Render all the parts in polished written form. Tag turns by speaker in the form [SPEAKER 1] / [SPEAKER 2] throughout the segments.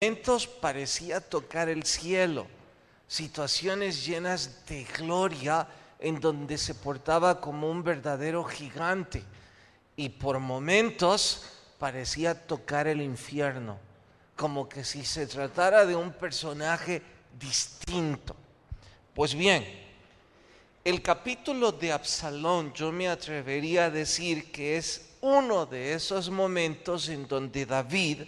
[SPEAKER 1] momentos parecía tocar el cielo, situaciones llenas de gloria en donde se portaba como un verdadero gigante, y por momentos parecía tocar el infierno, como que si se tratara de un personaje distinto. Pues bien, el capítulo de Absalón, yo me atrevería a decir que es uno de esos momentos en donde David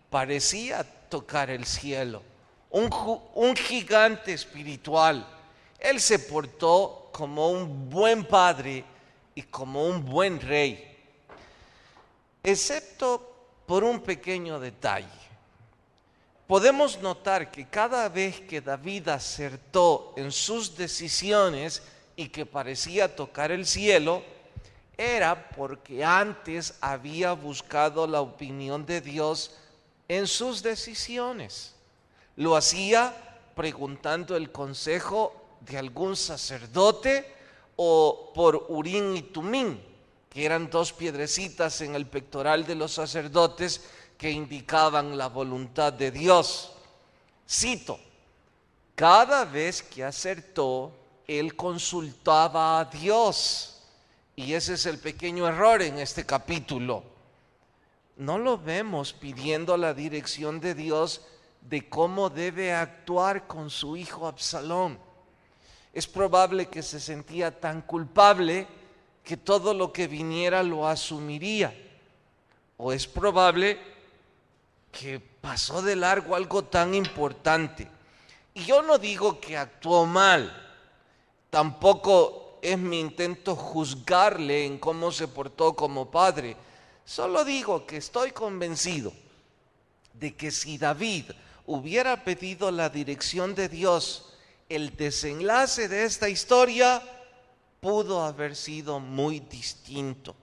[SPEAKER 1] parecía tocar el cielo, un gigante espiritual. Él se portó como un buen padre y como un buen rey, excepto por un pequeño detalle. Podemos notar que cada vez que David acertó en sus decisiones y que parecía tocar el cielo, era porque antes había buscado la opinión de Dios en sus decisiones. Lo hacía preguntando el consejo de algún sacerdote o por Urim y Tumim, que eran dos piedrecitas en el pectoral de los sacerdotes que indicaban la voluntad de Dios. Cito: cada vez que acertó, él consultaba a Dios. Y ese es el pequeño error en este capítulo. No lo vemos pidiendo la dirección de Dios de cómo debe actuar con su hijo Absalón. Es probable que se sentía tan culpable que todo lo que viniera lo asumiría. O es probable que pasó de largo algo tan importante. Y yo no digo que actuó mal, tampoco es mi intento juzgarle en cómo se portó como padre. Solo digo que estoy convencido de que si David hubiera pedido la dirección de Dios, el desenlace de esta historia pudo haber sido muy distinto.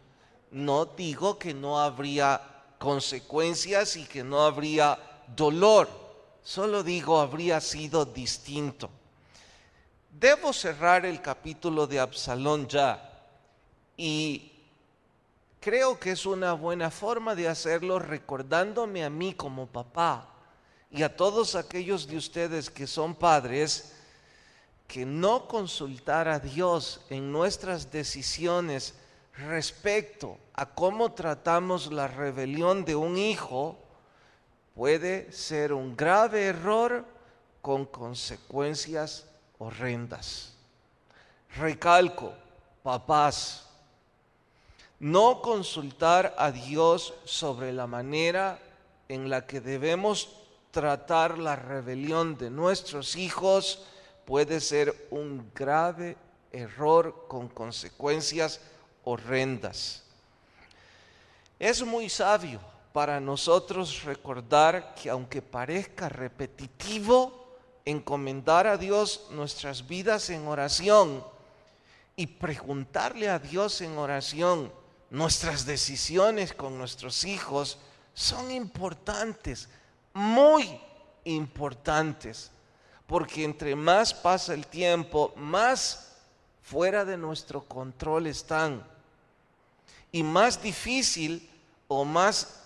[SPEAKER 1] No digo que no habría consecuencias y que no habría dolor, solo digo habría sido distinto. Debo cerrar el capítulo de Absalón ya, y creo que es una buena forma de hacerlo recordándome a mí como papá y a todos aquellos de ustedes que son padres, que no consultar a Dios en nuestras decisiones respecto a cómo tratamos la rebelión de un hijo puede ser un grave error con consecuencias horrendas. Recalco, papás, no consultar a Dios sobre la manera en la que debemos tratar la rebelión de nuestros hijos puede ser un grave error con consecuencias horrendas. Es muy sabio para nosotros recordar que, aunque parezca repetitivo, encomendar a Dios nuestras vidas en oración y preguntarle a Dios en oración nuestras decisiones con nuestros hijos son importantes, muy importantes, porque entre más pasa el tiempo, más fuera de nuestro control están, y más difícil o más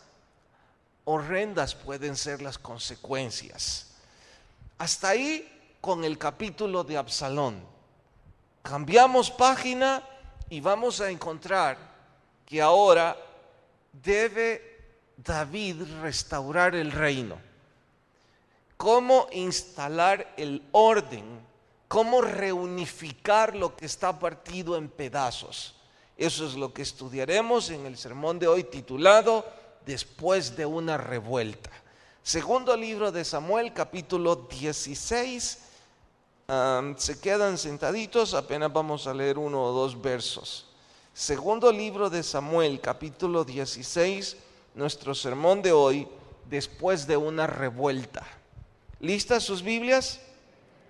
[SPEAKER 1] horrendas pueden ser las consecuencias. Hasta ahí con el capítulo de Absalón. Cambiamos página y vamos a encontrar que ahora debe David restaurar el reino. Cómo instalar el orden, cómo reunificar lo que está partido en pedazos. Eso es lo que estudiaremos en el sermón de hoy titulado Después de una revuelta. Segundo libro de Samuel, capítulo 16. Se quedan sentaditos, apenas vamos a leer uno o dos versos. Segundo libro de Samuel, capítulo 16, nuestro sermón de hoy, después de una revuelta. ¿Listas sus Biblias?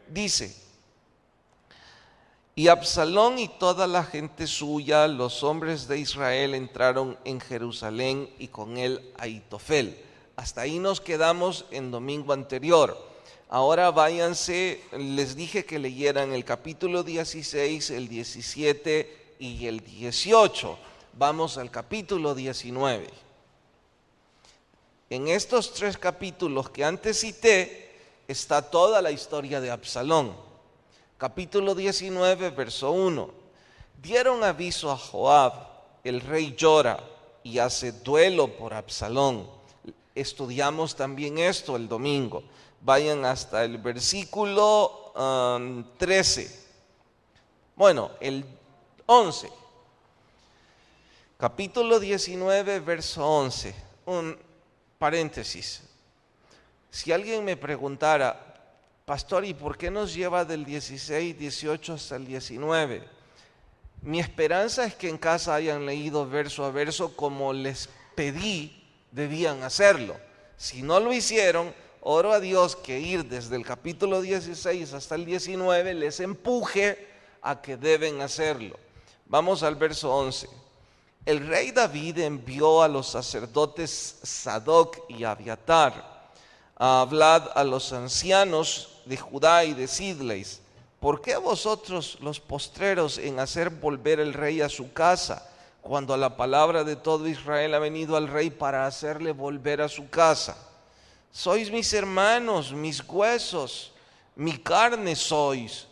[SPEAKER 1] Dice: y Absalón y toda la gente suya, los hombres de Israel, entraron en Jerusalén y con él Ahitofel. Hasta ahí nos quedamos en domingo anterior. Ahora váyanse, les dije que leyeran el capítulo 16, el 17 y el 18. Vamos al capítulo 19. En estos 3 capítulos que antes cité está toda la historia de Absalón. Capítulo 19, verso 1. Dieron aviso a Joab, el rey llora y hace duelo por Absalón. Estudiamos también esto el domingo. Vayan hasta el versículo 13. Bueno, el 11. Capítulo 19, verso 11. Un paréntesis. Si alguien me preguntara, pastor, ¿y por qué nos lleva del 16, 18 hasta el 19? Mi esperanza es que en casa hayan leído verso a verso como les pedí debían hacerlo. Si no lo hicieron, oro a Dios que ir desde el capítulo 16 hasta el 19 les empuje a que deben hacerlo. Vamos al verso 11. El rey David envió a los sacerdotes Sadoc y Abiatar a hablar a los ancianos de Judá y decirles: ¿por qué vosotros los postreros en hacer volver el rey a su casa, cuando la palabra de todo Israel ha venido al rey para hacerle volver a su casa? Sois mis hermanos, mis huesos, mi carne sois.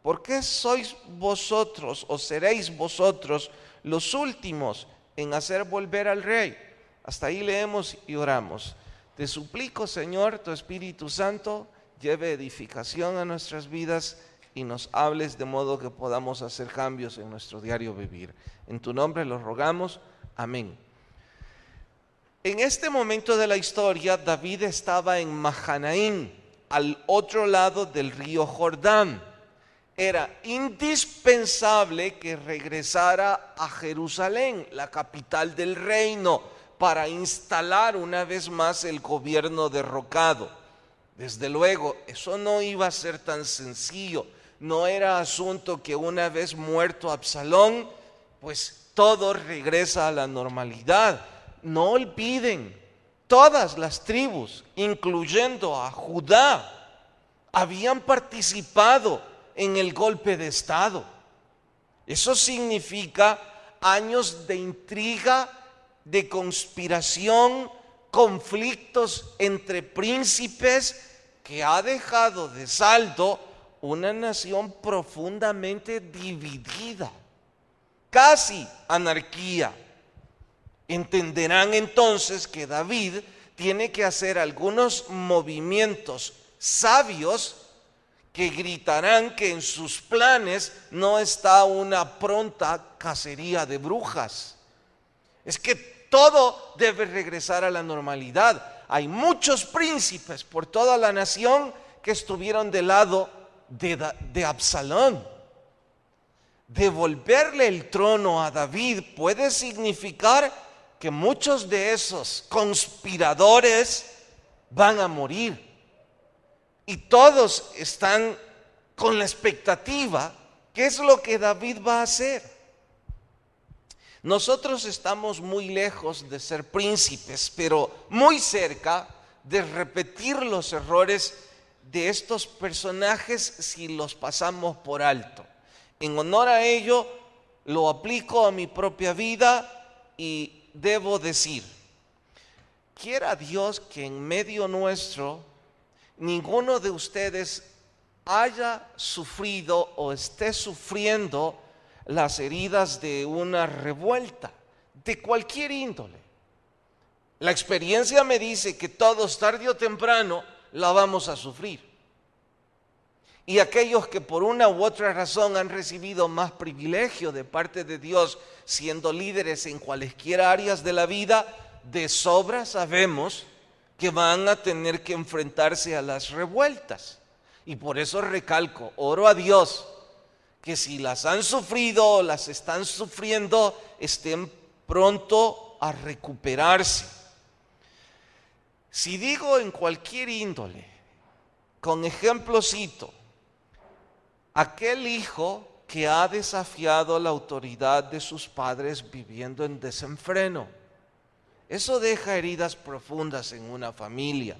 [SPEAKER 1] ¿Por qué sois vosotros o seréis vosotros los últimos en hacer volver al rey? Hasta ahí leemos y oramos. Te suplico, Señor, tu Espíritu Santo lleve edificación a nuestras vidas y nos hables de modo que podamos hacer cambios en nuestro diario vivir. En tu nombre lo rogamos. Amén. En este momento de la historia, David estaba en Mahanaim, al otro lado del río Jordán. Era indispensable que regresara a Jerusalén, la capital del reino, para instalar una vez más el gobierno derrocado. Desde luego, eso no iba a ser tan sencillo. No era asunto que una vez muerto Absalón, pues todo regresa a la normalidad. No olviden, todas las tribus, incluyendo a Judá, habían participado en el golpe de estado. Eso significa años de intriga, de conspiración, conflictos entre príncipes, que ha dejado de saldo una nación profundamente dividida, casi anarquía. Entenderán entonces que David tiene que hacer algunos movimientos sabios que gritarán que en sus planes no está una pronta cacería de brujas. Es que todo debe regresar a la normalidad. Hay muchos príncipes por toda la nación que estuvieron del lado de Absalón. Devolverle el trono a David puede significar que muchos de esos conspiradores van a morir. Y todos están con la expectativa, ¿qué es lo que David va a hacer? Nosotros estamos muy lejos de ser príncipes, pero muy cerca de repetir los errores de estos personajes si los pasamos por alto. En honor a ello, lo aplico a mi propia vida y debo decir, quiera Dios que en medio nuestro ninguno de ustedes haya sufrido o esté sufriendo las heridas de una revuelta de cualquier índole. La experiencia me dice que todos tarde o temprano la vamos a sufrir. Y aquellos que por una u otra razón han recibido más privilegio de parte de Dios, siendo líderes en cualesquiera áreas de la vida, de sobra sabemos que van a tener que enfrentarse a las revueltas. Y por eso recalco, oro a Dios, que si las han sufrido o las están sufriendo, estén pronto a recuperarse. Si digo en cualquier índole, con ejemplo cito, aquel hijo que ha desafiado la autoridad de sus padres viviendo en desenfreno. Eso deja heridas profundas en una familia.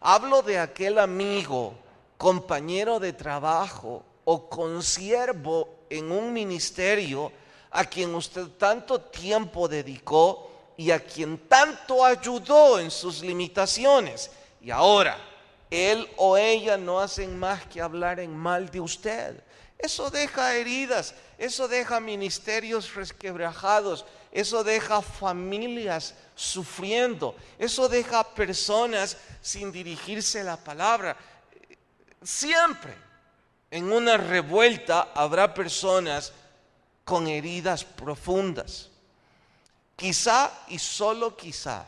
[SPEAKER 1] Hablo de aquel amigo, compañero de trabajo o consiervo en un ministerio a quien usted tanto tiempo dedicó y a quien tanto ayudó en sus limitaciones. Y ahora, él o ella no hacen más que hablar en mal de usted. Eso deja heridas, eso deja ministerios resquebrajados, eso deja familias sufriendo, eso deja personas sin dirigirse la palabra. Siempre en una revuelta habrá personas con heridas profundas. Quizá y solo quizá,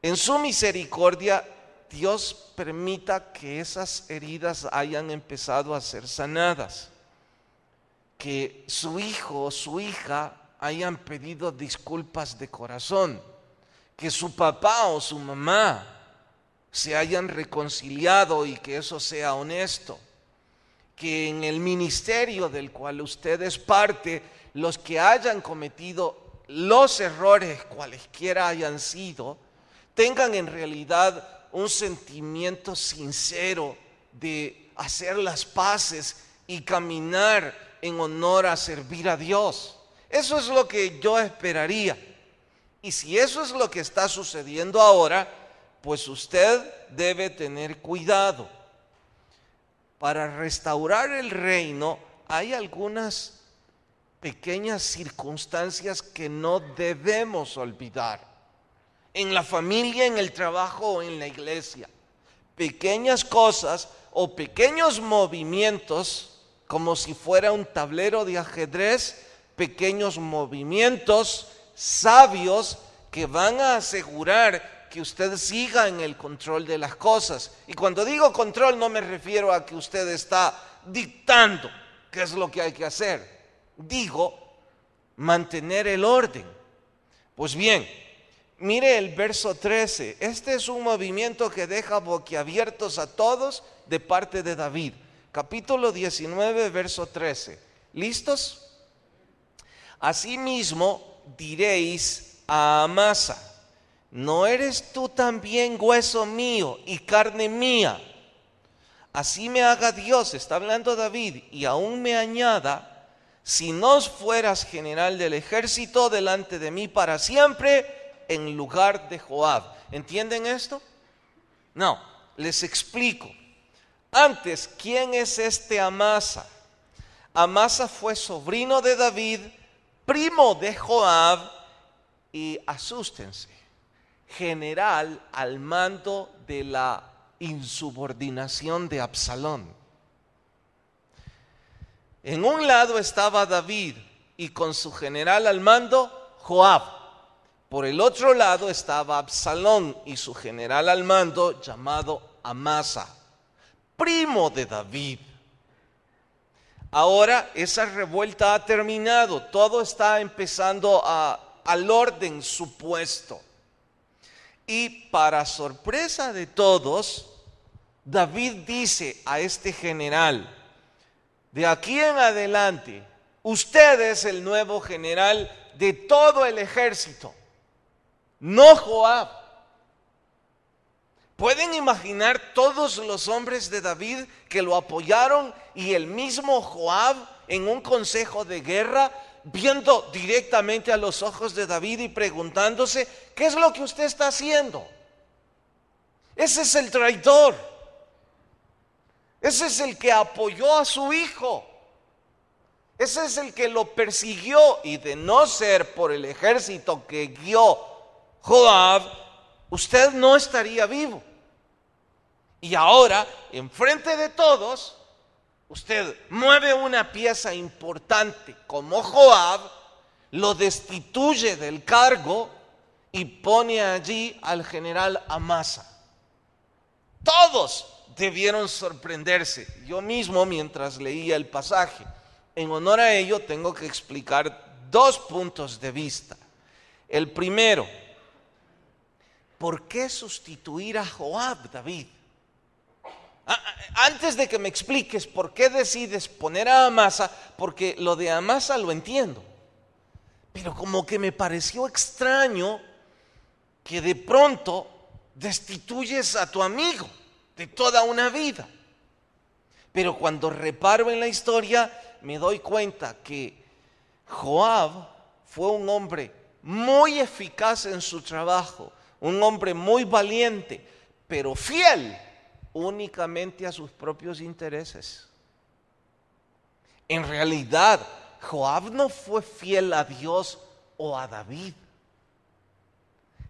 [SPEAKER 1] en su misericordia, Dios permita que esas heridas hayan empezado a ser sanadas, que su hijo o su hija hayan pedido disculpas de corazón, que su papá o su mamá se hayan reconciliado y que eso sea honesto, que en el ministerio del cual usted es parte, los que hayan cometido los errores cualesquiera hayan sido, tengan en realidad un sentimiento sincero de hacer las paces y caminar en honor a servir a Dios. Eso es lo que yo esperaría. Y si eso es lo que está sucediendo ahora, pues usted debe tener cuidado. Para restaurar el reino hay algunas pequeñas circunstancias que no debemos olvidar. En la familia, en el trabajo o en la iglesia. Pequeñas cosas o pequeños movimientos, como si fuera un tablero de ajedrez, pequeños movimientos sabios que van a asegurar que usted siga en el control de las cosas. Y cuando digo control no me refiero a que usted está dictando qué es lo que hay que hacer. Digo, mantener el orden. Pues bien, mire el verso 13. Este es un movimiento que deja boquiabiertos a todos de parte de David. Capítulo 19, verso 13. ¿Listos? Asimismo diréis a Amasa: ¿no eres tú también hueso mío y carne mía? Así me haga Dios, está hablando David, y aún me añada, si no fueras general del ejército delante de mí para siempre, en lugar de Joab. ¿Entienden esto? No, les explico. Antes, ¿quién es este Amasa? Amasa fue sobrino de David, primo de Joab y, asústense, general al mando de la insubordinación de Absalón. En un lado estaba David y con su general al mando, Joab. Por el otro lado estaba Absalón y su general al mando llamado Amasa, primo de David. Ahora esa revuelta ha terminado, todo está empezando al orden supuesto. Y para sorpresa de todos, David dice a este general: de aquí en adelante, usted es el nuevo general de todo el ejército, no Joab. ¿Pueden imaginar todos los hombres de David que lo apoyaron y el mismo Joab en un consejo de guerra, viendo directamente a los ojos de David y preguntándose: ¿qué es lo que usted está haciendo? Ese es el traidor. Ese es el que apoyó a su hijo. Ese es el que lo persiguió, y de no ser por el ejército que guió Joab, usted no estaría vivo. Y ahora, enfrente de todos, usted mueve una pieza importante como Joab, lo destituye del cargo y pone allí al general Amasa. Todos debieron sorprenderse. Yo mismo, mientras leía el pasaje, en honor a ello tengo que explicar dos puntos de vista. El primero: ¿por qué sustituir a Joab, David? Antes de que me expliques por qué decides poner a Amasa, porque lo de Amasa lo entiendo, pero como que me pareció extraño que de pronto destituyes a tu amigo de toda una vida. Pero cuando reparo en la historia, me doy cuenta que Joab fue un hombre muy eficaz en su trabajo, un hombre muy valiente, pero fiel únicamente a sus propios intereses. En realidad, Joab no fue fiel a Dios o a David.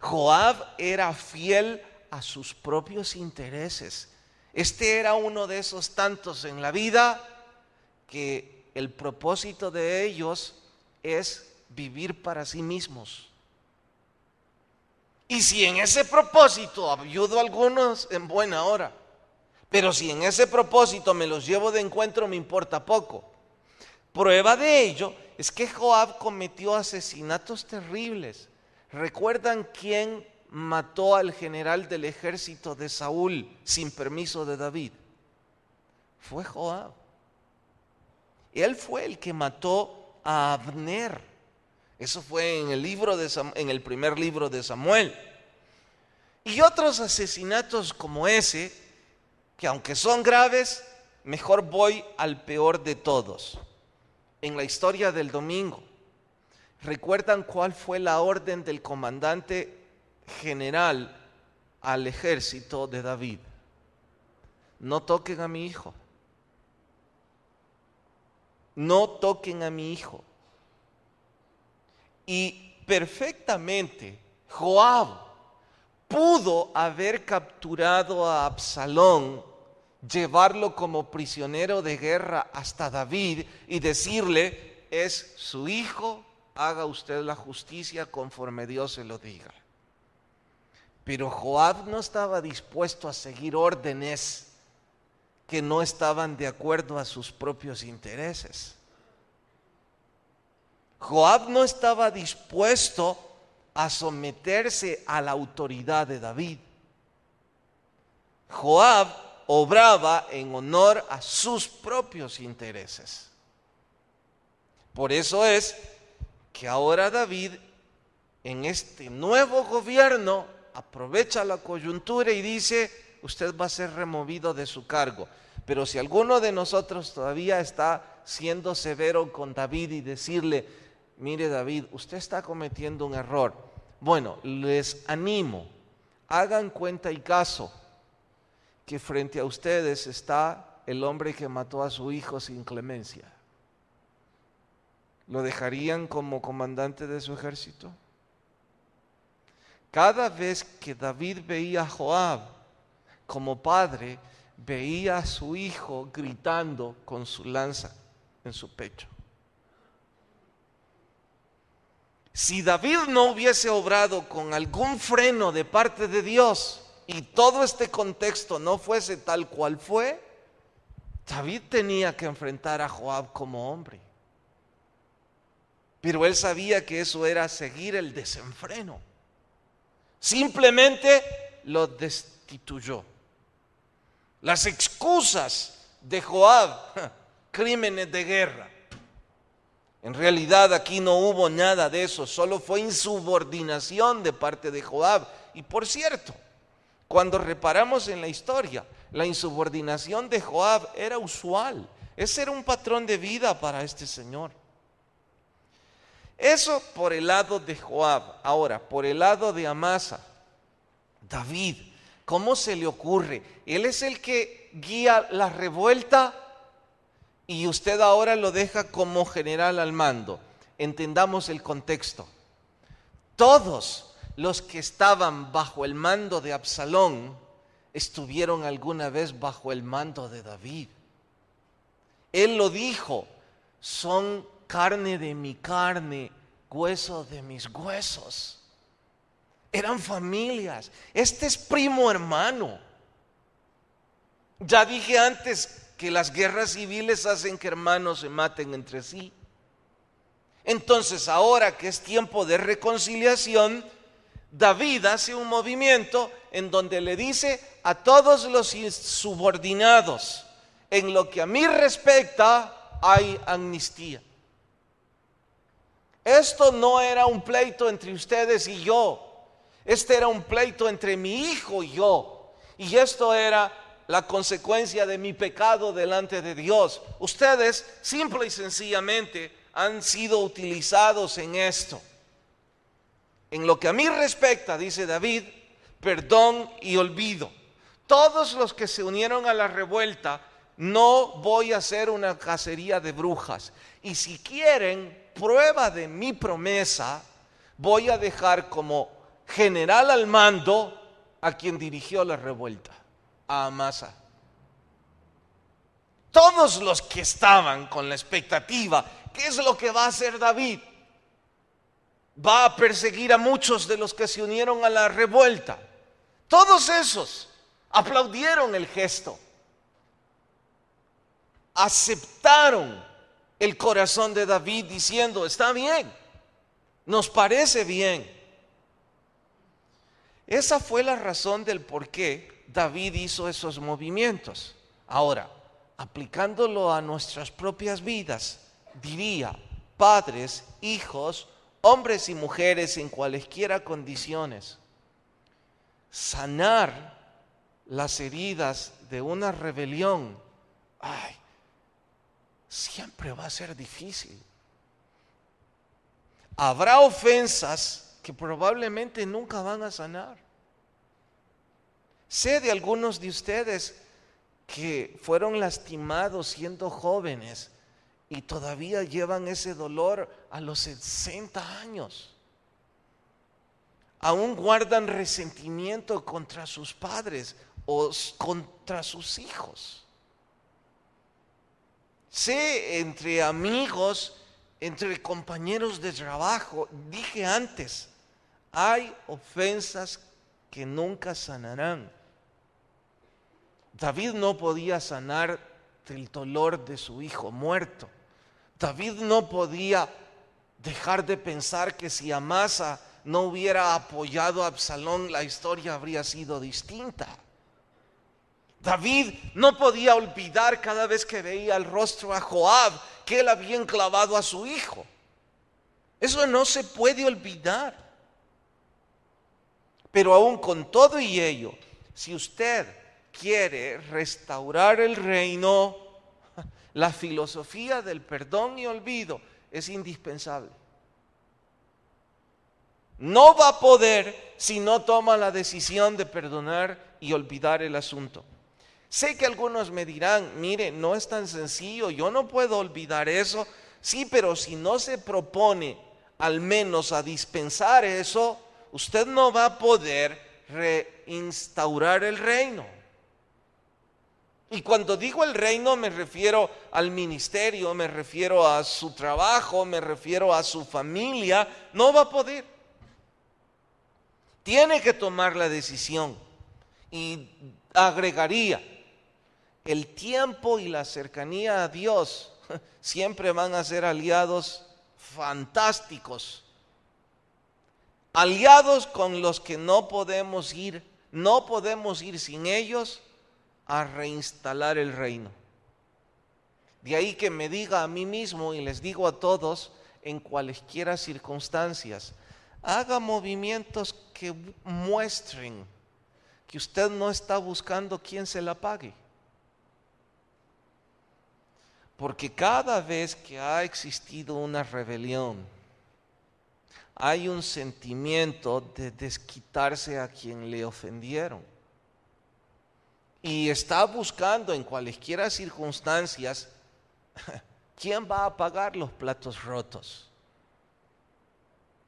[SPEAKER 1] Joab era fiel a sus propios intereses. Este era uno de esos tantos en la vida que el propósito de ellos es vivir para sí mismos. Y si en ese propósito ayudo a algunos, en buena hora. Pero si en ese propósito me los llevo de encuentro, me importa poco. Prueba de ello es que Joab cometió asesinatos terribles. ¿Recuerdan quién mató al general del ejército de Saúl sin permiso de David? Fue Joab. Él fue el que mató a Abner. Eso fue en el primer libro de Samuel. Y otros asesinatos como ese, que aunque son graves, mejor voy al peor de todos. En la historia del domingo, ¿recuerdan cuál fue la orden del comandante general al ejército de David? No toquen a mi hijo. No toquen a mi hijo. Y perfectamente Joab pudo haber capturado a Absalón, llevarlo como prisionero de guerra hasta David y decirle: es su hijo, haga usted la justicia conforme Dios se lo diga. Pero Joab no estaba dispuesto a seguir órdenes que no estaban de acuerdo a sus propios intereses. Joab no estaba dispuesto a someterse a la autoridad de David. Joab obraba en honor a sus propios intereses. Por eso es que ahora David, en este nuevo gobierno, aprovecha la coyuntura y dice: usted va a ser removido de su cargo. Pero si alguno de nosotros todavía está siendo severo con David y decirle: mire David, usted está cometiendo un error, bueno, les animo, hagan cuenta y caso que frente a ustedes está el hombre que mató a su hijo sin clemencia. ¿Lo dejarían como comandante de su ejército? Cada vez que David veía a Joab como padre, veía a su hijo gritando con su lanza en su pecho. Si David no hubiese obrado con algún freno de parte de Dios y todo este contexto no fuese tal cual fue, David tenía que enfrentar a Joab como hombre. Pero él sabía que eso era seguir el desenfreno. Simplemente lo destituyó. Las excusas de Joab, crímenes de guerra. En realidad aquí no hubo nada de eso, solo fue insubordinación de parte de Joab. Y por cierto, cuando reparamos en la historia, la insubordinación de Joab era usual. Ese era un patrón de vida para este señor. Eso por el lado de Joab. Ahora, por el lado de Amasa, David, ¿cómo se le ocurre? Él es el que guía la revuelta y usted ahora lo deja como general al mando. Entendamos el contexto. Todos los que estaban bajo el mando de Absalón estuvieron alguna vez bajo el mando de David. Él lo dijo: son carne de mi carne, hueso de mis huesos. Eran familias. Este es primo hermano. Ya dije antes que las guerras civiles hacen que hermanos se maten entre sí. Entonces, ahora que es tiempo de reconciliación, David hace un movimiento en donde le dice a todos los subordinados: en lo que a mí respecta, hay amnistía. Esto no era un pleito entre ustedes y yo. Este era un pleito entre mi hijo y yo. Y esto era la consecuencia de mi pecado delante de Dios. Ustedes simple y sencillamente han sido utilizados en esto. En lo que a mí respecta, dice David, perdón y olvido. Todos los que se unieron a la revuelta, no voy a hacer una cacería de brujas. Y si quieren prueba de mi promesa, voy a dejar como general al mando a quien dirigió la revuelta, a Amasa. Todos los que estaban con la expectativa, ¿qué es lo que va a hacer David? Va a perseguir a muchos de los que se unieron a la revuelta. Todos esos aplaudieron el gesto, aceptaron el corazón de David diciendo, está bien, nos parece bien. Esa fue la razón del por qué David hizo esos movimientos. Ahora, aplicándolo a nuestras propias vidas, diría, padres, hijos, hombres y mujeres en cualesquiera condiciones, sanar las heridas de una rebelión, siempre va a ser difícil. Habrá ofensas que probablemente nunca van a sanar. Sé de algunos de ustedes que fueron lastimados siendo jóvenes y todavía llevan ese dolor a los 60 años. Aún guardan resentimiento contra sus padres o contra sus hijos. Sé entre amigos, entre compañeros de trabajo, dije antes, hay ofensas que nunca sanarán. David no podía sanar del dolor de su hijo muerto. David no podía dejar de pensar que si Amasa no hubiera apoyado a Absalón, la historia habría sido distinta. David no podía olvidar cada vez que veía el rostro a Joab que él había enclavado a su hijo. Eso no se puede olvidar. Pero aún con todo y ello, si usted quiere restaurar el reino, la filosofía del perdón y olvido es indispensable. No va a poder si no toma la decisión de perdonar y olvidar el asunto. Sé que algunos me dirán, mire, no es tan sencillo, yo no puedo olvidar eso. Sí, pero si no se propone al menos a dispensar eso, usted no va a poder reinstaurar el reino. Y cuando digo el reino me refiero al ministerio, me refiero a su trabajo, me refiero a su familia. No va a poder. Tiene que tomar la decisión. Y agregaría, el tiempo y la cercanía a Dios siempre van a ser aliados fantásticos. Aliados con los que no podemos ir sin ellos a reinstalar el reino. De ahí que me diga a mí mismo y les digo a todos, en cualesquiera circunstancias, haga movimientos que muestren que usted no está buscando quien se la pague. Porque cada vez que ha existido una rebelión, hay un sentimiento de desquitarse a quien le ofendieron. Y está buscando en cualesquiera circunstancias quién va a pagar los platos rotos.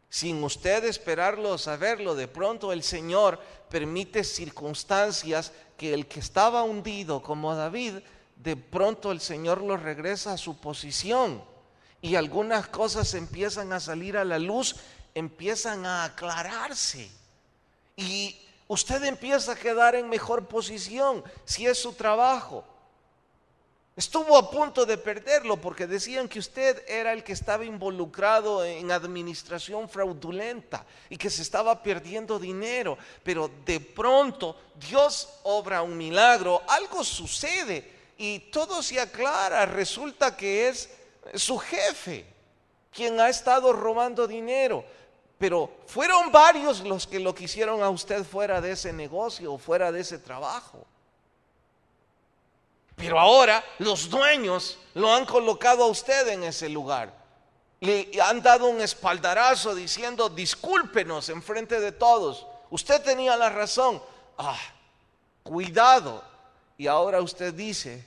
[SPEAKER 1] Sin usted esperarlo o saberlo, de pronto el Señor permite circunstancias que el que estaba hundido como David, de pronto el Señor lo regresa a su posición y algunas cosas empiezan a salir a la luz, empiezan a aclararse y usted empieza a quedar en mejor posición si es su trabajo. Estuvo a punto de perderlo porque decían que usted era el que estaba involucrado en administración fraudulenta y que se estaba perdiendo dinero, pero de pronto Dios obra un milagro, algo sucede y todo se aclara. Resulta que es su jefe quien ha estado robando dinero, pero fueron varios los que lo quisieron a usted fuera de ese negocio o fuera de ese trabajo. Pero ahora los dueños lo han colocado a usted en ese lugar. Le han dado un espaldarazo diciendo: discúlpenos en frente de todos, usted tenía la razón. Cuidado. Y ahora usted dice: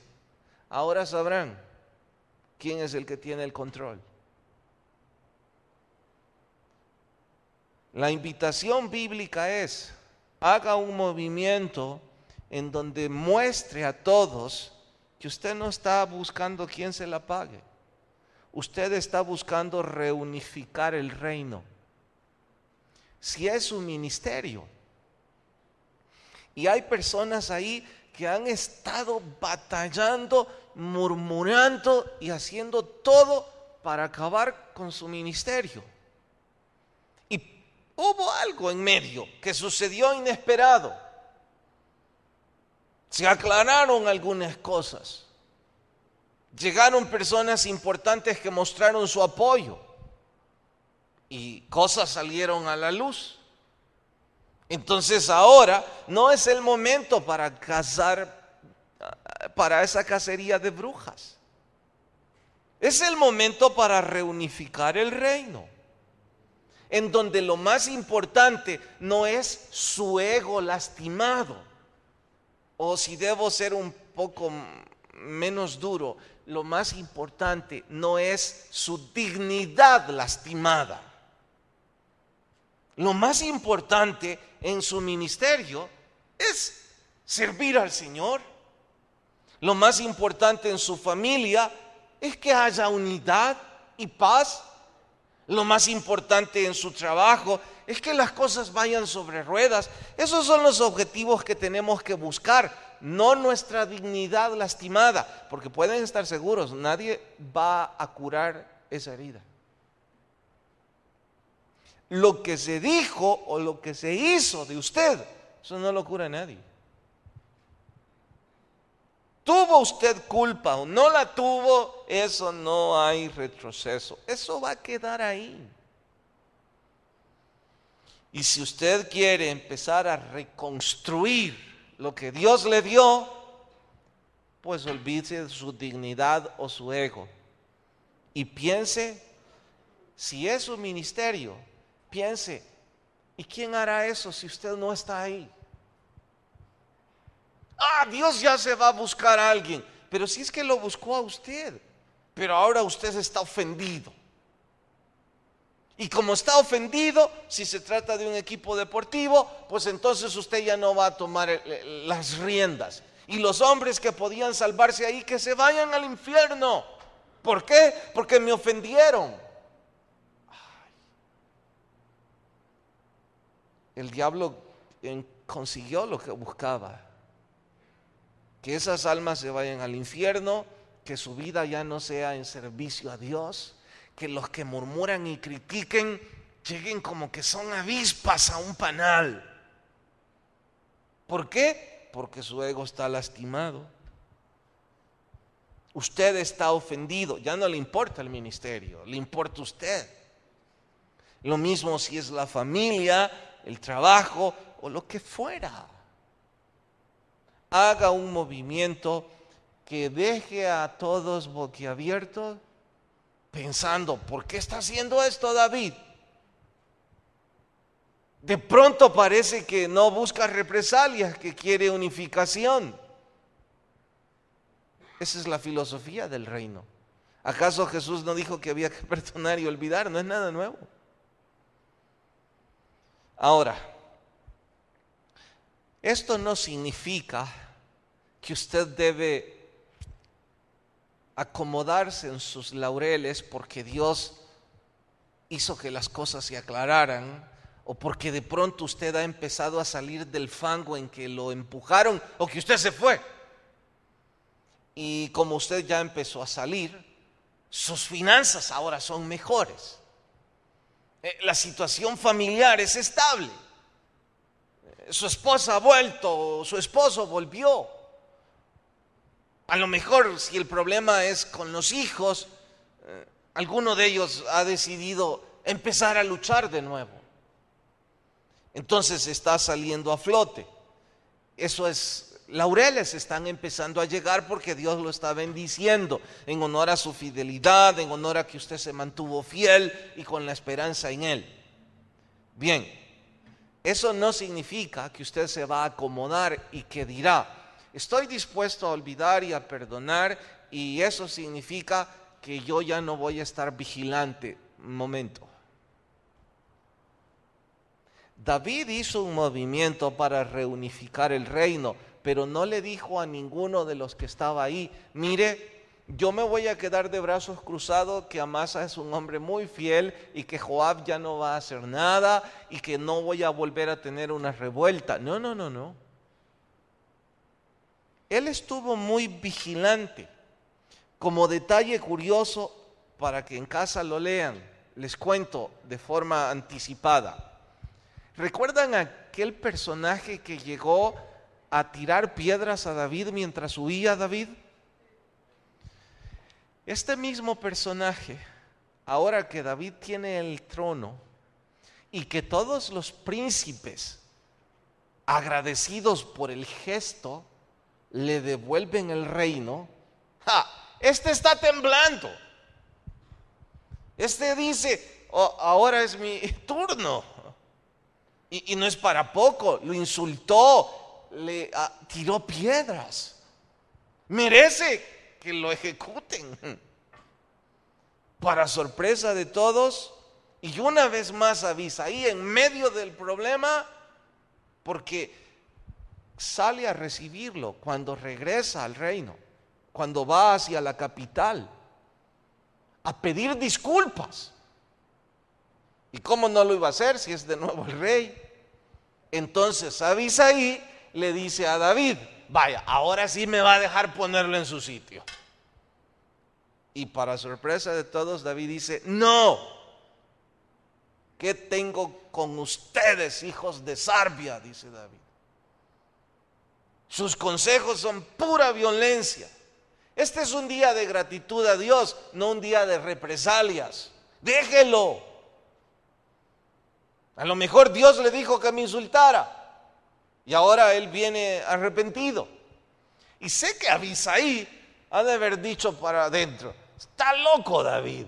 [SPEAKER 1] ahora sabrán quién es el que tiene el control. La invitación bíblica es: haga un movimiento en donde muestre a todos que usted no está buscando quién se la pague. Usted está buscando reunificar el reino. Si es su ministerio. Y hay personas ahí que han estado batallando, murmurando y haciendo todo para acabar con su ministerio. Y hubo algo en medio que sucedió inesperado. Se aclararon algunas cosas. Llegaron personas importantes que mostraron su apoyo y cosas salieron a la luz. Entonces ahora no es el momento para esa cacería de brujas. Es el momento para reunificar el reino, en donde lo más importante no es su ego lastimado, o si debo ser un poco menos duro, lo más importante no es su dignidad lastimada. Lo más importante en su ministerio es servir al Señor. Lo más importante en su familia es que haya unidad y paz. Lo más importante en su trabajo es que las cosas vayan sobre ruedas. Esos son los objetivos que tenemos que buscar, no nuestra dignidad lastimada, porque pueden estar seguros, nadie va a curar esa herida. Lo que se dijo o lo que se hizo de usted, eso no lo cura nadie. ¿Tuvo usted culpa o no la tuvo? Eso no hay retroceso. Eso va a quedar ahí. Y si usted quiere empezar a reconstruir lo que Dios le dio, pues olvídese de su dignidad o su ego. Y piense, si es su ministerio, piense, ¿y quién hará eso si usted no está ahí? Dios ya se va a buscar a alguien. Pero si es que lo buscó a usted, pero ahora usted está ofendido. Y como está ofendido, si se trata de un equipo deportivo, pues entonces usted ya no va a tomar las riendas. Y los hombres que podían salvarse ahí, que se vayan al infierno. ¿Por qué? Porque me ofendieron. El diablo consiguió lo que buscaba. Que esas almas se vayan al infierno, que su vida ya no sea en servicio a Dios, que los que murmuran y critiquen lleguen como que son avispas a un panal. ¿Por qué? Porque su ego está lastimado. Usted está ofendido, ya no le importa el ministerio, le importa usted. Lo mismo si es la familia, el trabajo o lo que fuera. Haga un movimiento que deje a todos boquiabiertos pensando, ¿por qué está haciendo esto David? De pronto parece que no busca represalias, que quiere unificación. Esa es la filosofía del reino. ¿Acaso Jesús no dijo que había que perdonar y olvidar? No es nada nuevo. Ahora, esto no significa que usted debe acomodarse en sus laureles porque Dios hizo que las cosas se aclararan, o porque de pronto usted ha empezado a salir del fango en que lo empujaron, o que usted se fue. Y como usted ya empezó a salir, sus finanzas ahora son mejores. La situación familiar es estable. Su esposa ha vuelto, su esposo volvió. A lo mejor si el problema es con los hijos, alguno de ellos ha decidido empezar a luchar de nuevo. Entonces está saliendo a flote. Eso es laureles están empezando a llegar porque Dios lo está bendiciendo en honor a su fidelidad, en honor a que usted se mantuvo fiel y con la esperanza en Él. Bien, eso no significa que usted se va a acomodar y que dirá, estoy dispuesto a olvidar y a perdonar, y eso significa que yo ya no voy a estar vigilante. Un momento. David hizo un movimiento para reunificar el reino, pero no le dijo a ninguno de los que estaba ahí, mire, yo me voy a quedar de brazos cruzados, que Amasa es un hombre muy fiel y que Joab ya no va a hacer nada y que no voy a volver a tener una revuelta. No, no, no, no. Él estuvo muy vigilante. Como detalle curioso, para que en casa lo lean, les cuento de forma anticipada. ¿Recuerdan aquel personaje que llegó a tirar piedras a David mientras huía David? Este mismo personaje, ahora que David tiene el trono y que todos los príncipes, agradecidos por el gesto, le devuelven el reino, este está temblando. Este dice, oh, ahora es mi turno. Y no es para poco, lo insultó, le tiró piedras. Merece que lo ejecuten. Para sorpresa de todos, y una vez más Abisai en medio del problema, porque sale a recibirlo cuando regresa al reino, cuando va hacia la capital, a pedir disculpas. ¿Y cómo no lo iba a hacer si es de nuevo el rey? Entonces Abisai le dice a David, vaya, ahora sí me va a dejar ponerlo en su sitio. Y para sorpresa de todos, David dice, no, ¿qué tengo con ustedes, hijos de Sarbia? Dice David. Sus consejos son pura violencia. Este es un día de gratitud a Dios, no un día de represalias. Déjelo. A lo mejor Dios le dijo que me insultara y ahora él viene arrepentido. Y sé que Abisai ha de haber dicho para adentro, está loco David.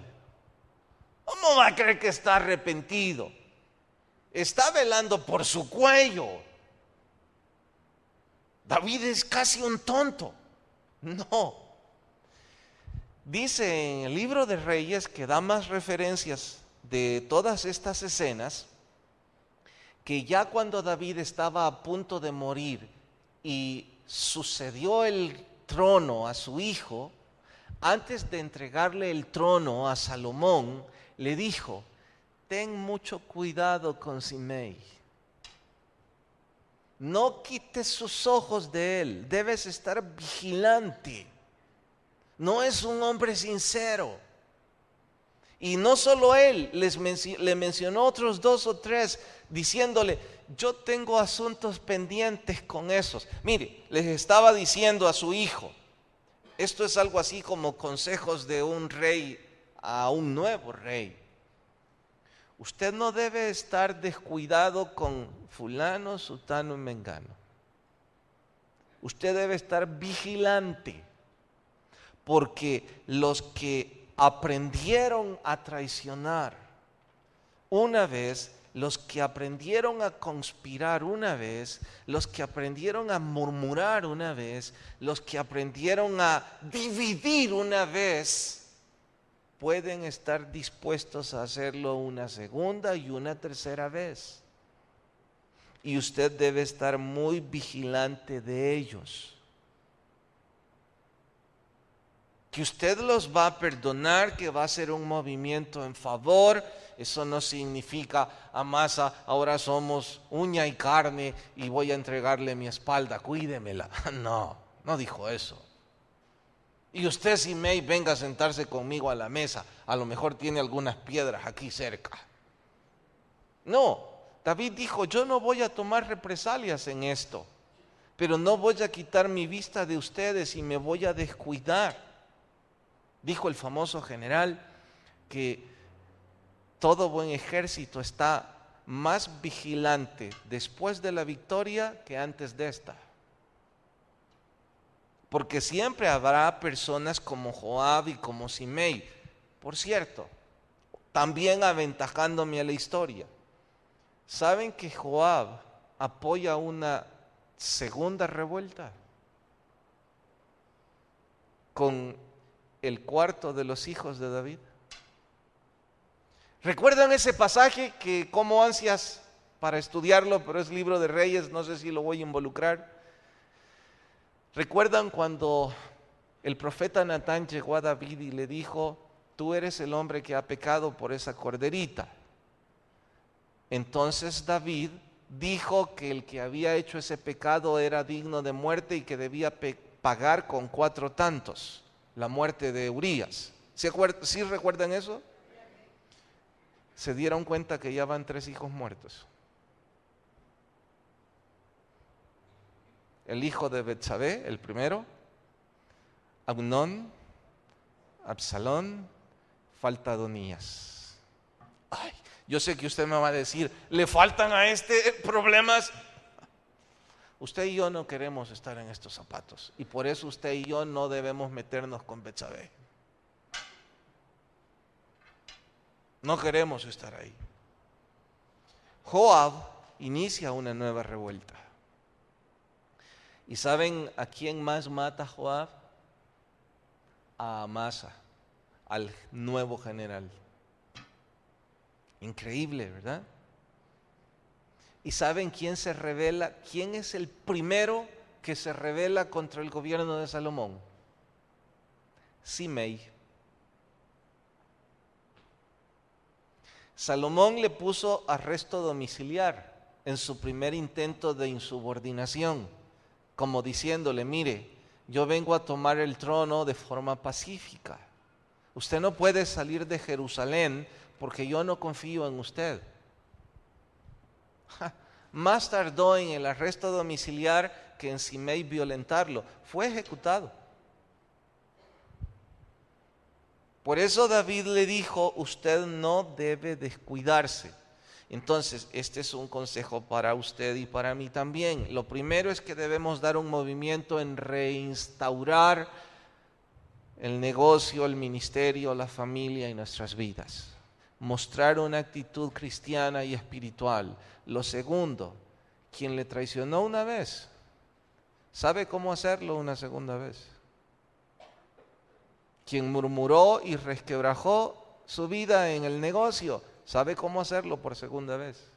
[SPEAKER 1] ¿Cómo va a creer que está arrepentido? Está velando por su cuello. David es casi un tonto. No. Dice en el libro de Reyes, que da más referencias de todas estas escenas, que ya cuando David estaba a punto de morir y sucedió el trono a su hijo, antes de entregarle el trono a Salomón, le dijo, ten mucho cuidado con Simei. No quites sus ojos de él, debes estar vigilante. No es un hombre sincero. Y no solo él, le mencionó otros 2 o 3 diciéndole, yo tengo asuntos pendientes con esos. Mire, les estaba diciendo a su hijo, esto es algo así como consejos de un rey a un nuevo rey. Usted no debe estar descuidado con fulano, sutano y mengano. Usted debe estar vigilante, porque los que aprendieron a traicionar una vez, los que aprendieron a conspirar una vez, los que aprendieron a murmurar una vez, los que aprendieron a dividir una vez, pueden estar dispuestos a hacerlo una segunda y una tercera vez. Y usted debe estar muy vigilante de ellos. Que usted los va a perdonar, que va a hacer un movimiento en favor, eso no significa, Amasa, ahora somos uña y carne y voy a entregarle mi espalda, cuídemela. No, no dijo eso. Y usted, Simei, venga a sentarse conmigo a la mesa, a lo mejor tiene algunas piedras aquí cerca. No, David dijo, yo no voy a tomar represalias en esto, pero no voy a quitar mi vista de ustedes y me voy a descuidar. Dijo el famoso general que todo buen ejército está más vigilante después de la victoria que antes de esta. porque siempre habrá personas como Joab y como Simei. Por cierto, también aventajándome a la historia, ¿saben que Joab apoya una segunda revuelta con el cuarto de los hijos de David? ¿Recuerdan ese pasaje que como ansias para estudiarlo, pero es libro de Reyes, no sé si lo voy a involucrar? ¿Recuerdan cuando el profeta Natán llegó a David y le dijo: tú eres el hombre que ha pecado por esa corderita? Entonces David dijo que el que había hecho ese pecado era digno de muerte y que debía pagar con 4 tantos la muerte de Urías. ¿Sí recuerdan eso? Se dieron cuenta que ya van 3 hijos muertos. El hijo de Betsabé, el primero, Amnón, Absalón, falta Adonías. Ay, yo sé que usted me va a decir, ¿le faltan a este problemas? Usted y yo no queremos estar en estos zapatos, y por eso usted y yo no debemos meternos con Betsabé. No queremos estar ahí. Joab inicia una nueva revuelta. ¿Y saben a quién más mata Joab? A Amasa, al nuevo general. Increíble, ¿verdad? ¿Y saben quién se rebela? ¿Quién es el primero que se rebela contra el gobierno de Salomón? Simei. Salomón le puso arresto domiciliar en su primer intento de insubordinación, como diciéndole: mire, yo vengo a tomar el trono de forma pacífica. Usted no puede salir de Jerusalén porque yo no confío en usted. Más tardó en el arresto domiciliar que en Simei violentarlo. Fue ejecutado. Por eso David le dijo: usted no debe descuidarse. Entonces, este es un consejo para usted y para mí también. Lo primero es que debemos dar un movimiento en reinstaurar el negocio, el ministerio, la familia y nuestras vidas. Mostrar una actitud cristiana y espiritual. Lo segundo, quien le traicionó una vez, ¿sabe cómo hacerlo una segunda vez? Quien murmuró y resquebrajó su vida en el negocio, ¿sabe cómo hacerlo por segunda vez?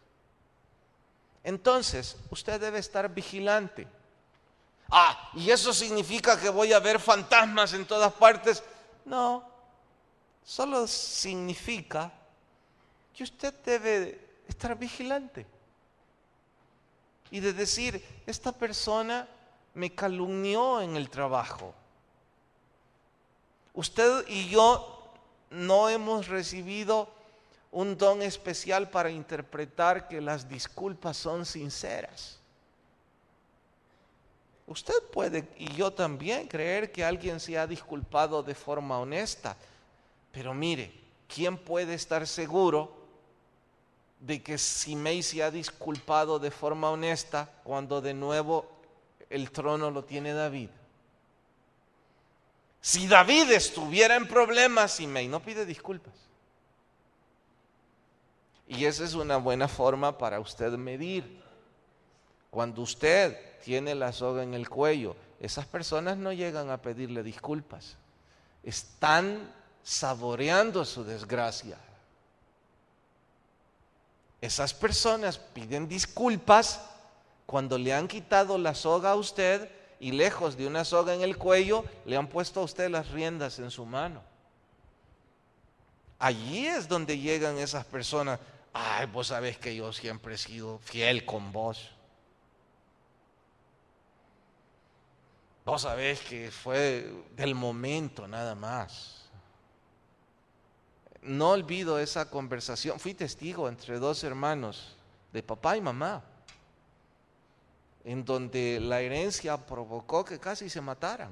[SPEAKER 1] Entonces, usted debe estar vigilante. ¿Y eso significa que voy a ver fantasmas en todas partes? No, solo significa que usted debe estar vigilante y de decir: esta persona me calumnió en el trabajo. Usted y yo no hemos recibido un don especial para interpretar que las disculpas son sinceras. Usted puede, y yo también, creer que alguien se ha disculpado de forma honesta, pero mire, ¿quién puede estar seguro de que Simei se ha disculpado de forma honesta cuando de nuevo el trono lo tiene David? Si David estuviera en problemas, Simei no pide disculpas. Y esa es una buena forma para usted medir. Cuando usted tiene la soga en el cuello, esas personas no llegan a pedirle disculpas. Están saboreando su desgracia. Esas personas piden disculpas cuando le han quitado la soga a usted y lejos de una soga en el cuello, le han puesto a usted las riendas en su mano. Allí es donde llegan esas personas. Vos sabés que yo siempre he sido fiel con vos. Vos sabés que fue del momento nada más. No olvido esa conversación. Fui testigo entre 2 hermanos de papá y mamá, en donde la herencia provocó que casi se mataran,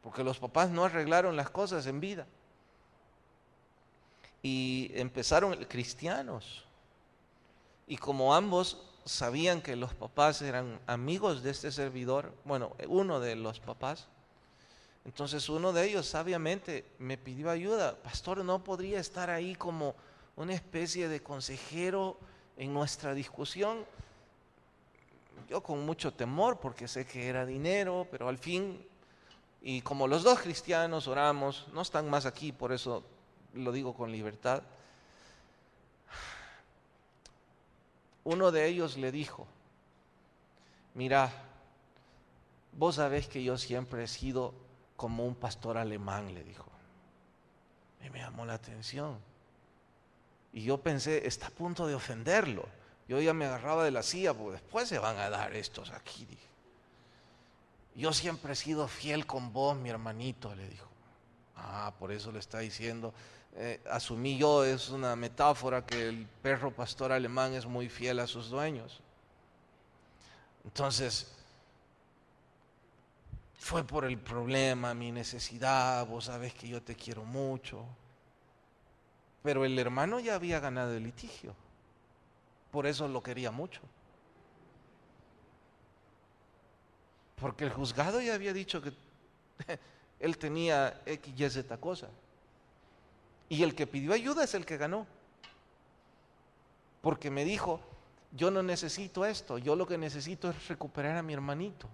[SPEAKER 1] porque los papás no arreglaron las cosas en vida. Y empezaron cristianos. Y como ambos sabían que los papás eran amigos de este servidor, bueno, uno de los papás. Entonces uno de ellos sabiamente me pidió ayuda. Pastor, ¿no podría estar ahí como una especie de consejero en nuestra discusión? Yo con mucho temor, porque sé que era dinero, pero al fin, y como los dos cristianos oramos, no están más aquí, por eso lo digo con libertad. Uno de ellos le dijo: mira, vos sabés que yo siempre he sido como un pastor alemán, le dijo. Y me llamó la atención. Y yo pensé, está a punto de ofenderlo. Yo ya me agarraba de la silla, porque después se van a dar estos aquí, dije. Yo siempre he sido fiel con vos, mi hermanito, le dijo. Ah, por eso le está diciendo. Asumí yo, es una metáfora, que el perro pastor alemán es muy fiel a sus dueños. Entonces, fue por el problema, mi necesidad, vos sabés que yo te quiero mucho. Pero el hermano ya había ganado el litigio, por eso lo quería mucho. Porque el juzgado ya había dicho que él tenía X, Y, Z cosa. Y el que pidió ayuda es el que ganó. Porque me dijo, yo no necesito esto, yo lo que necesito es recuperar a mi hermanito.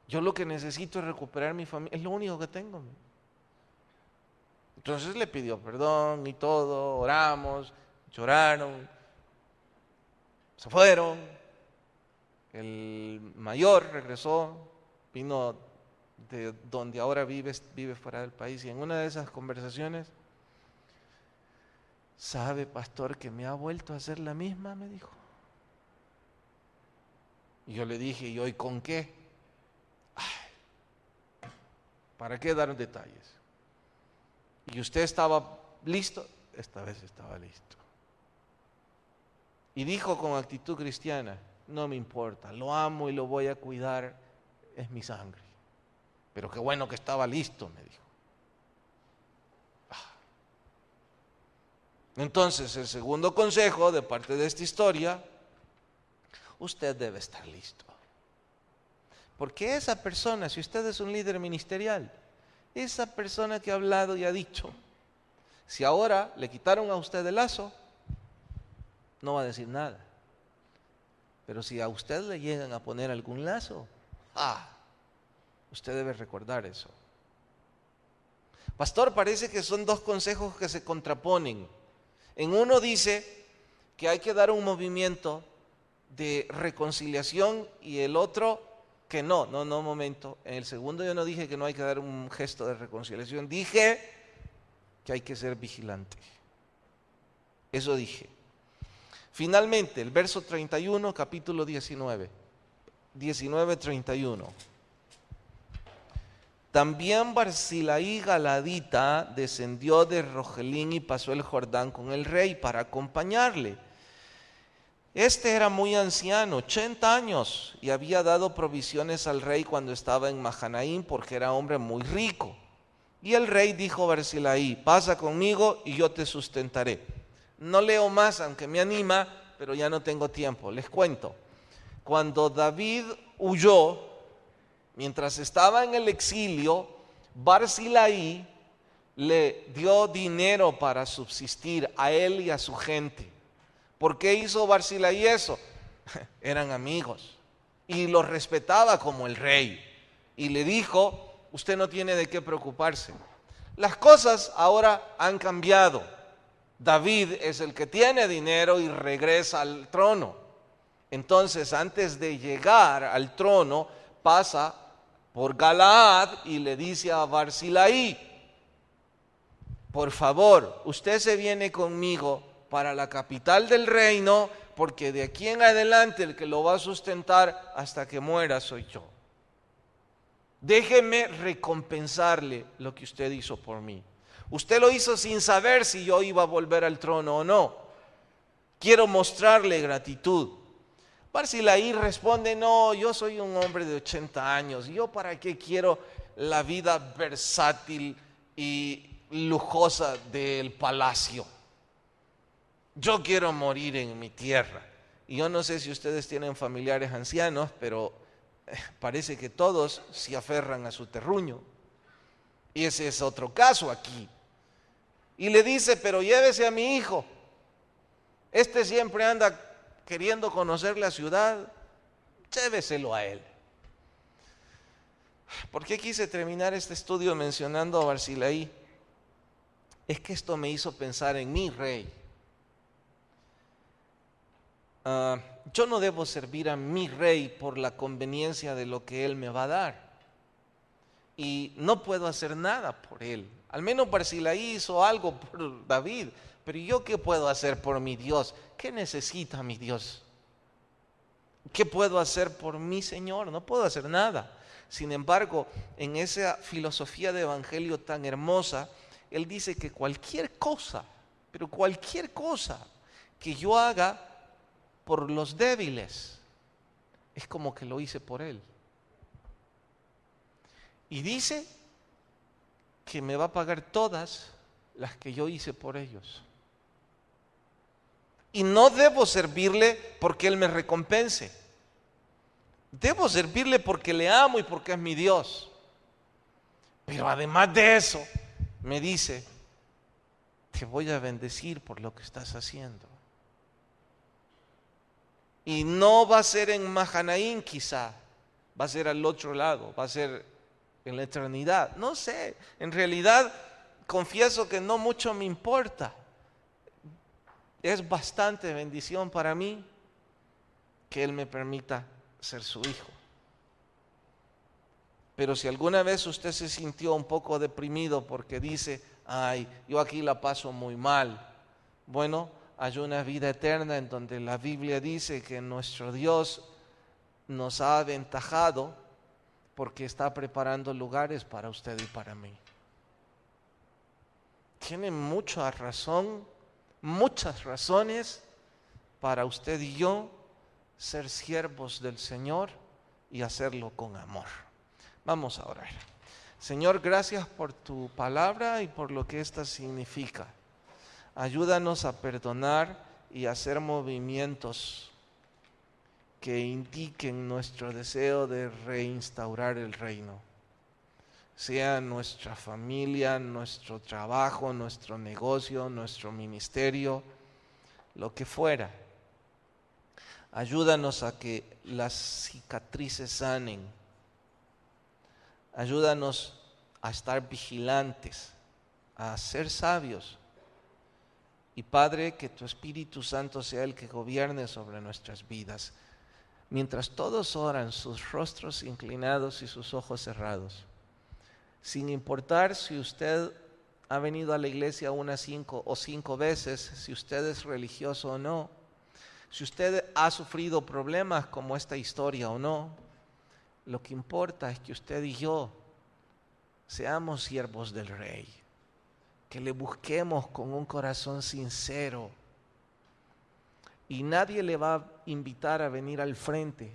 [SPEAKER 1] Yo lo que necesito es recuperar mi familia, es lo único que tengo. Entonces le pidió perdón y todo, oramos, lloraron, se fueron. El mayor regresó, vino de donde ahora vive fuera del país, y en una de esas conversaciones: ¿sabe, pastor, que me ha vuelto a hacer la misma?, me dijo. Y yo le dije: ¿y hoy con qué? Ay, ¿para qué dar detalles? ¿Y usted estaba listo? Esta vez estaba listo. Y dijo con actitud cristiana: no me importa, lo amo y lo voy a cuidar, es mi sangre. Pero qué bueno que estaba listo, me dijo. Entonces, el segundo consejo de parte de esta historia: usted debe estar listo. Porque esa persona, si usted es un líder ministerial, esa persona que ha hablado y ha dicho, si ahora le quitaron a usted el lazo, no va a decir nada. Pero si a usted le llegan a poner algún lazo, usted debe recordar eso. Pastor, parece que son dos consejos que se contraponen. En uno dice que hay que dar un movimiento de reconciliación, y el otro que no, un momento. En el segundo yo no dije que no hay que dar un gesto de reconciliación, dije que hay que ser vigilante. Eso dije. Finalmente, el verso 31, capítulo 19:31. También Barzilai Galadita descendió de Rogelín y pasó el Jordán con el rey para acompañarle. Este era muy anciano, 80 años, y había dado provisiones al rey cuando estaba en Mahanaim, porque era hombre muy rico. Y el rey dijo a Barzilai: pasa conmigo y yo te sustentaré. No leo más, aunque me anima, pero ya no tengo tiempo. Les cuento. Cuando David huyó, mientras estaba en el exilio, Barzilai le dio dinero para subsistir a él y a su gente. ¿Por qué hizo Barzilai eso? Eran amigos y lo respetaba como el rey. Y le dijo: usted no tiene de qué preocuparse. Las cosas ahora han cambiado. David es el que tiene dinero y regresa al trono. Entonces, antes de llegar al trono, pasa por Galaad y le dice a Barzilai: por favor, usted se viene conmigo para la capital del reino, porque de aquí en adelante el que lo va a sustentar hasta que muera soy yo. Déjeme recompensarle lo que usted hizo por mí. Usted lo hizo sin saber si yo iba a volver al trono o no. Quiero mostrarle gratitud. Barzilai responde: no, yo soy un hombre de 80 años. ¿Yo para qué quiero la vida versátil y lujosa del palacio? yo quiero morir en mi tierra. Y yo no sé si ustedes tienen familiares ancianos, pero parece que todos se aferran a su terruño. Y ese es otro caso aquí. Y le dice, pero llévese a mi hijo. Este siempre anda queriendo conocer la ciudad, lléveselo a él. ¿Por qué quise terminar este estudio mencionando a Barzilai? Es que esto me hizo pensar en mi rey. Yo no debo servir a mi rey por la conveniencia de lo que él me va a dar. Y no puedo hacer nada por él. Al menos Barzilai hizo algo por David. Pero ¿yo qué puedo hacer por mi Dios? ¿Qué necesita mi Dios? ¿Qué puedo hacer por mi Señor? No puedo hacer nada. Sin embargo, en esa filosofía de evangelio tan hermosa, él dice que cualquier cosa, pero cualquier cosa que yo haga por los débiles, es como que lo hice por él. Y dice que me va a pagar todas las que yo hice por ellos. Y no debo servirle porque él me recompense. Debo servirle porque le amo y porque es mi Dios. Pero además de eso, me dice, te voy a bendecir por lo que estás haciendo. Y no va a ser en Mahanaim quizá, va a ser al otro lado, va a ser en la eternidad. No sé, en realidad confieso que no mucho me importa. Es bastante bendición para mí que Él me permita ser su hijo. Pero si alguna vez usted se sintió un poco deprimido porque dice, ay, yo aquí la paso muy mal. Bueno, hay una vida eterna en donde la Biblia dice que nuestro Dios nos ha aventajado porque está preparando lugares para usted y para mí. Tiene mucha razón, muchas razones para usted y yo ser siervos del Señor y hacerlo con amor. Vamos a orar. Señor, gracias por tu palabra y por lo que ésta significa. Ayúdanos a perdonar y a hacer movimientos que indiquen nuestro deseo de reinstaurar el reino. Sea nuestra familia, nuestro trabajo, nuestro negocio, nuestro ministerio, lo que fuera. Ayúdanos a que las cicatrices sanen. Ayúdanos a estar vigilantes, a ser sabios. Y Padre, que tu Espíritu Santo sea el que gobierne sobre nuestras vidas. Mientras todos oran, sus rostros inclinados y sus ojos cerrados. Sin importar si usted ha venido a la iglesia unas 5 veces, si usted es religioso o no, si usted ha sufrido problemas como esta historia o no, lo que importa es que usted y yo seamos siervos del Rey, que le busquemos con un corazón sincero. Y nadie le va a invitar a venir al frente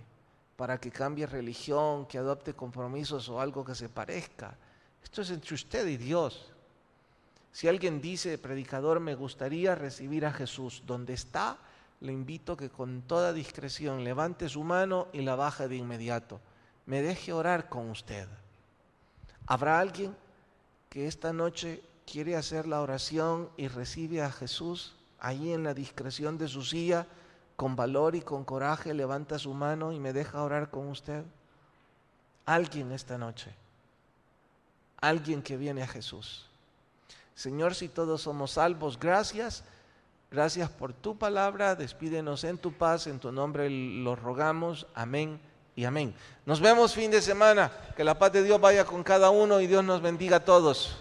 [SPEAKER 1] para que cambie religión, que adopte compromisos o algo que se parezca. Esto es entre usted y Dios. Si alguien dice, predicador, me gustaría recibir a Jesús, donde está, le invito que con toda discreción levante su mano y la baje de inmediato. Me deje orar con usted. ¿Habrá alguien que esta noche quiere hacer la oración y recibe a Jesús ahí en la discreción de su silla, con valor y con coraje levanta su mano y me deja orar con usted? Alguien esta noche, alguien que viene a Jesús. Señor, si todos somos salvos, gracias por tu palabra, despídenos en tu paz, en tu nombre lo rogamos, amén y amén. Nos vemos fin de semana, que la paz de Dios vaya con cada uno y Dios nos bendiga a todos.